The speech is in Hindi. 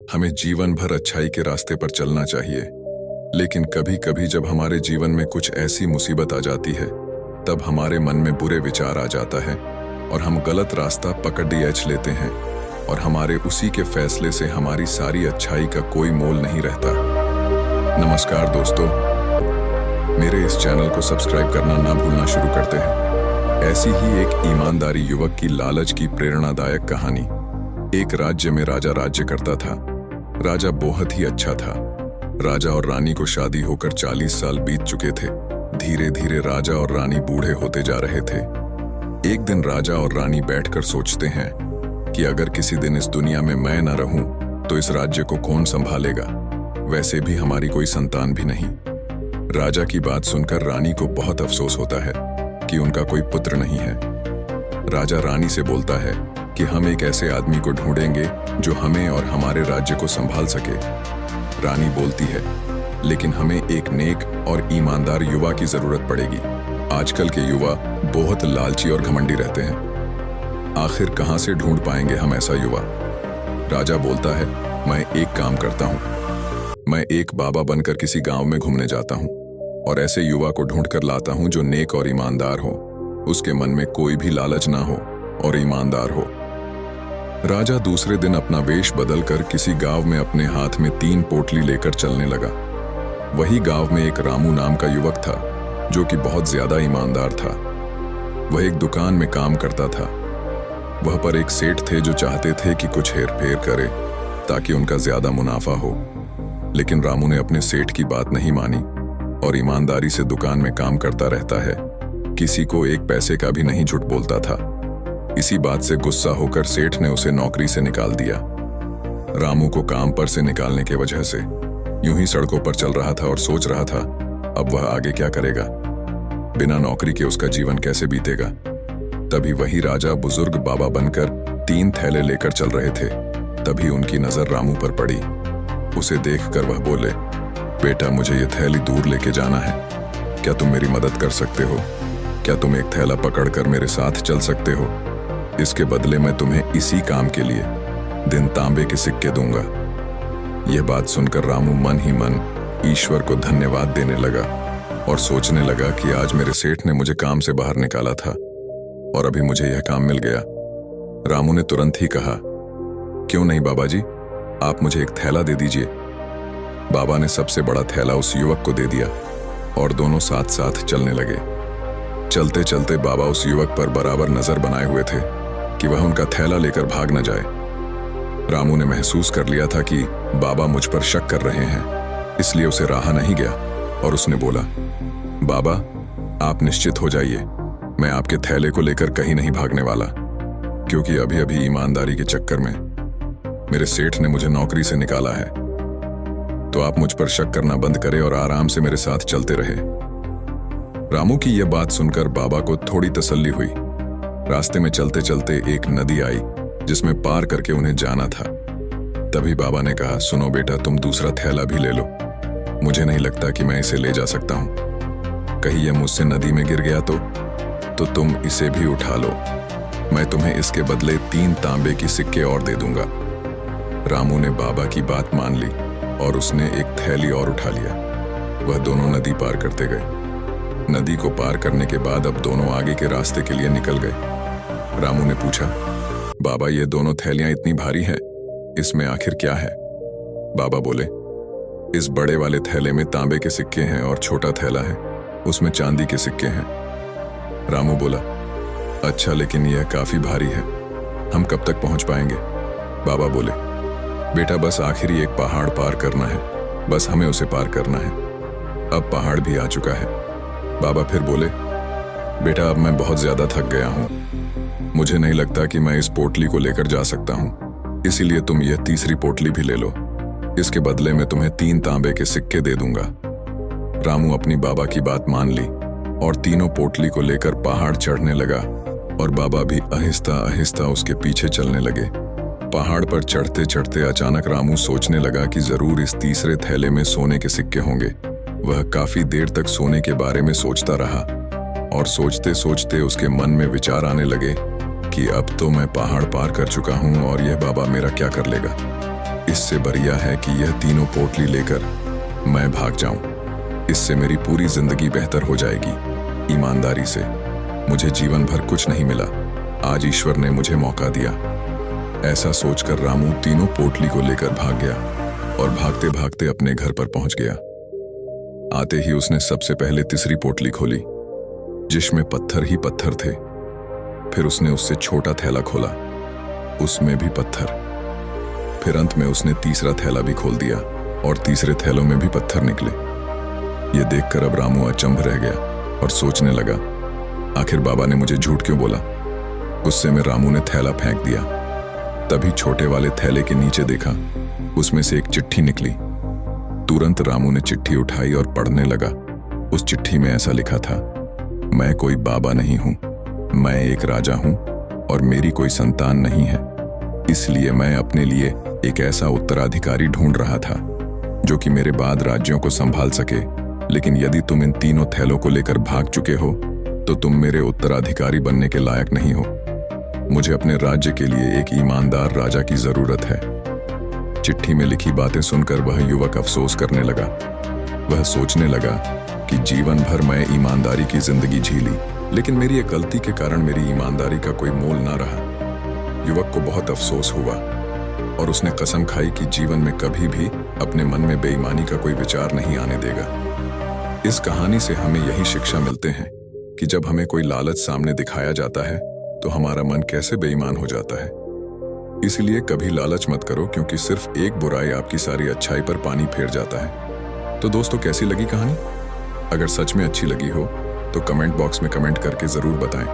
हमें जीवन भर अच्छाई के रास्ते पर चलना चाहिए, लेकिन कभी कभी जब हमारे जीवन में कुछ ऐसी मुसीबत आ जाती है, तब हमारे मन में बुरे विचार आ जाता है और हम गलत रास्ता पकड़ लेते हैं और हमारे उसी के फैसले से हमारी सारी अच्छाई का कोई मोल नहीं रहता। नमस्कार दोस्तों, मेरे इस चैनल को सब्सक्राइब करना ना भूलना। शुरू करते हैं ऐसी ही एक ईमानदारी युवक की लालच की प्रेरणादायक कहानी। एक राज्य में राजा राज्य करता था। राजा बहुत ही अच्छा था। राजा और रानी को शादी होकर 40 साल बीत चुके थे। धीरे धीरे राजा और रानी बूढ़े होते जा रहे थे। एक दिन राजा और रानी बैठकर सोचते हैं कि अगर किसी दिन इस दुनिया में मैं न रहूं तो इस राज्य को कौन संभालेगा। वैसे भी हमारी कोई संतान भी नहीं। राजा की बात सुनकर रानी को बहुत अफसोस होता है कि उनका कोई पुत्र नहीं है। राजा रानी से बोलता है कि हम एक ऐसे आदमी को ढूंढेंगे जो हमें और हमारे राज्य को संभाल सके। रानी बोलती है, लेकिन हमें एक नेक और ईमानदार युवा की जरूरत पड़ेगी। आजकल के युवा बहुत लालची और घमंडी रहते हैं। आखिर कहां से ढूंढ पाएंगे हम ऐसा युवा? राजा बोलता है, मैं एक काम करता हूं। मैं एक बाबा बनकर किसी गांव में घूमने जाता हूं और ऐसे युवा को ढूंढ कर लाता हूं जो नेक और ईमानदार हो, उसके मन में कोई भी लालच ना हो और ईमानदार हो। राजा दूसरे दिन अपना वेश बदलकर किसी गांव में अपने हाथ में 3 पोटली लेकर चलने लगा। वही गांव में एक रामू नाम का युवक था जो कि बहुत ज्यादा ईमानदार था। वह एक दुकान में काम करता था। वह पर एक सेठ थे जो चाहते थे कि कुछ हेरफेर करे ताकि उनका ज्यादा मुनाफा हो, लेकिन रामू ने अपने सेठ की बात नहीं मानी और ईमानदारी से दुकान में काम करता रहता है। किसी को एक पैसे का भी नहीं झूठ बोलता था। इसी बात से गुस्सा होकर सेठ ने उसे नौकरी से निकाल दिया। रामू को काम पर से निकालने की वजह से यूं ही सड़कों पर चल रहा था और सोच रहा था अब वह आगे क्या करेगा। बिना नौकरी के उसका जीवन कैसे बीतेगा। तभी वही राजा बुजुर्ग बाबा बनकर 3 थैले लेकर चल रहे थे। तभी उनकी नजर रामू पर पड़ी। उसे देखकर वह बोले, बेटा मुझे ये थैली दूर लेके जाना है, क्या तुम मेरी मदद कर सकते हो? क्या तुम एक थैला पकड़कर मेरे साथ चल सकते हो? इसके बदले मैं तुम्हें इसी काम के लिए दिन तांबे के सिक्के दूंगा। यह बात सुनकर रामू मन ही मन ईश्वर को धन्यवाद देने लगा और सोचने लगा कि आज मेरे सेठ ने मुझे काम से बाहर निकाला था और अभी मुझे यह काम मिल गया। रामू ने तुरंत ही कहा, क्यों नहीं बाबा जी, आप मुझे एक थैला दे दीजिए। बाबा ने सबसे बड़ा थैला उस युवक को दे दिया और दोनों साथ साथ चलने लगे। चलते चलते बाबा उस युवक पर बराबर नजर बनाए हुए थे कि वह उनका थैला लेकर भाग न जाए। रामू ने महसूस कर लिया था कि बाबा मुझ पर शक कर रहे हैं, इसलिए उसे रहा नहीं गया और उसने बोला, बाबा आप निश्चित हो जाइए, मैं आपके थैले को लेकर कहीं नहीं भागने वाला, क्योंकि अभी अभी ईमानदारी के चक्कर में मेरे सेठ ने मुझे नौकरी से निकाला है। तो आप मुझ पर शक करना बंद करें और आराम से मेरे साथ चलते रहे। रामू की यह बात सुनकर बाबा को थोड़ी तसल्ली हुई। रास्ते में चलते चलते एक नदी आई जिसमें पार करके उन्हें जाना था। तभी बाबा ने कहा, सुनो बेटा, तुम दूसरा थैला भी ले लो। मुझे नहीं लगता कि मैं इसे ले जा सकता हूं। कहीं यह मुझसे नदी में गिर गया तो तुम इसे भी उठा लो। मैं तुम्हें इसके बदले 3 तांबे की सिक्के और दे दूंगा। रामू ने बाबा की बात मान ली और उसने एक थैली और उठा लिया। वह दोनों नदी पार करते गए। नदी को पार करने के बाद अब दोनों आगे के रास्ते के लिए निकल गए। रामू ने पूछा, बाबा ये दोनों थैलियां इतनी भारी हैं, इसमें आखिर क्या है? बाबा बोले, इस बड़े वाले थैले में तांबे के सिक्के हैं और छोटा थैला है, उसमें चांदी के सिक्के हैं। रामू बोला, अच्छा, लेकिन यह काफी भारी है, हम कब तक पहुंच पाएंगे? बाबा बोले, बेटा बस आखिरी एक पहाड़ पार करना है, बस हमें उसे पार करना है। अब पहाड़ भी आ चुका है। बाबा फिर बोले, बेटा अब मैं बहुत ज्यादा थक गया हूं, मुझे नहीं लगता कि मैं इस पोटली को लेकर जा सकता हूं, इसीलिए तुम यह तीसरी पोटली भी ले लो। इसके बदले में तुम्हें 3 तांबे के सिक्के दे दूंगा। रामू अपनी बाबा की बात मान ली और तीनों पोटली को लेकर पहाड़ चढ़ने लगा और बाबा भी आहिस्ता आहिस्ता उसके पीछे चलने लगे। पहाड़ पर चढ़ते चढ़ते अचानक रामू सोचने लगा कि जरूर इस तीसरे थैले में सोने के सिक्के होंगे। वह काफी देर तक सोने के बारे में सोचता रहा और सोचते सोचते उसके मन में विचार आने लगे कि अब तो मैं पहाड़ पार कर चुका हूं और यह बाबा मेरा क्या कर लेगा। इससे बढ़िया है कि यह तीनों पोटली लेकर मैं भाग जाऊं। इससे मेरी पूरी जिंदगी बेहतर हो जाएगी। ईमानदारी से मुझे जीवन भर कुछ नहीं मिला, आज ईश्वर ने मुझे मौका दिया। ऐसा सोचकर रामू तीनों पोटली को लेकर भाग गया और भागते भागते अपने घर पर पहुंच गया। आते ही उसने सबसे पहले तीसरी पोटली खोली, जिसमें पत्थर ही पत्थर थे। फिर उसने उससे छोटा थैला खोला, उसमें भी पत्थर। फिर अंत में उसने तीसरा थैला भी खोल दिया और तीसरे थैलों में भी पत्थर निकले। ये देखकर अब रामू अचंभ रह गया और सोचने लगा, आखिर बाबा ने मुझे झूठ क्यों बोला। गुस्से में रामू ने थैला फेंक दिया। तभी छोटे वाले थैले के नीचे देखा, उसमें से एक चिट्ठी निकली। तुरंत रामू ने चिट्ठी उठाई और पढ़ने लगा। उस चिट्ठी में ऐसा लिखा था, मैं कोई बाबा नहीं हूं, मैं एक राजा हूं और मेरी कोई संतान नहीं है, इसलिए मैं अपने लिए एक ऐसा उत्तराधिकारी ढूंढ रहा था जो कि मेरे बाद राज्यों को संभाल सके। लेकिन यदि तुम इन तीनों थैलों को लेकर भाग चुके हो तो तुम मेरे उत्तराधिकारी बनने के लायक नहीं हो। मुझे अपने राज्य के लिए एक ईमानदार राजा की जरूरत है। चिट्ठी में लिखी बातें सुनकर वह युवक अफसोस करने लगा। वह सोचने लगा कि जीवन भर मैं ईमानदारी की जिंदगी झीली, लेकिन मेरी एक गलती के कारण मेरी ईमानदारी का कोई मोल ना रहा। युवक को बहुत अफसोस हुआ और उसने कसम खाई कि जीवन में कभी भी अपने मन में बेईमानी का कोई विचार नहीं आने देगा। इस कहानी से हमें यही शिक्षा मिलते हैं कि जब हमें कोई लालच सामने दिखाया जाता है तो हमारा मन कैसे बेईमान हो जाता है। इसलिए कभी लालच मत करो, क्योंकि सिर्फ एक बुराई आपकी सारी अच्छाई पर पानी फेर जाता है। तो दोस्तों, कैसी लगी कहानी? अगर सच में अच्छी लगी हो तो कमेंट बॉक्स में कमेंट करके जरूर बताएं।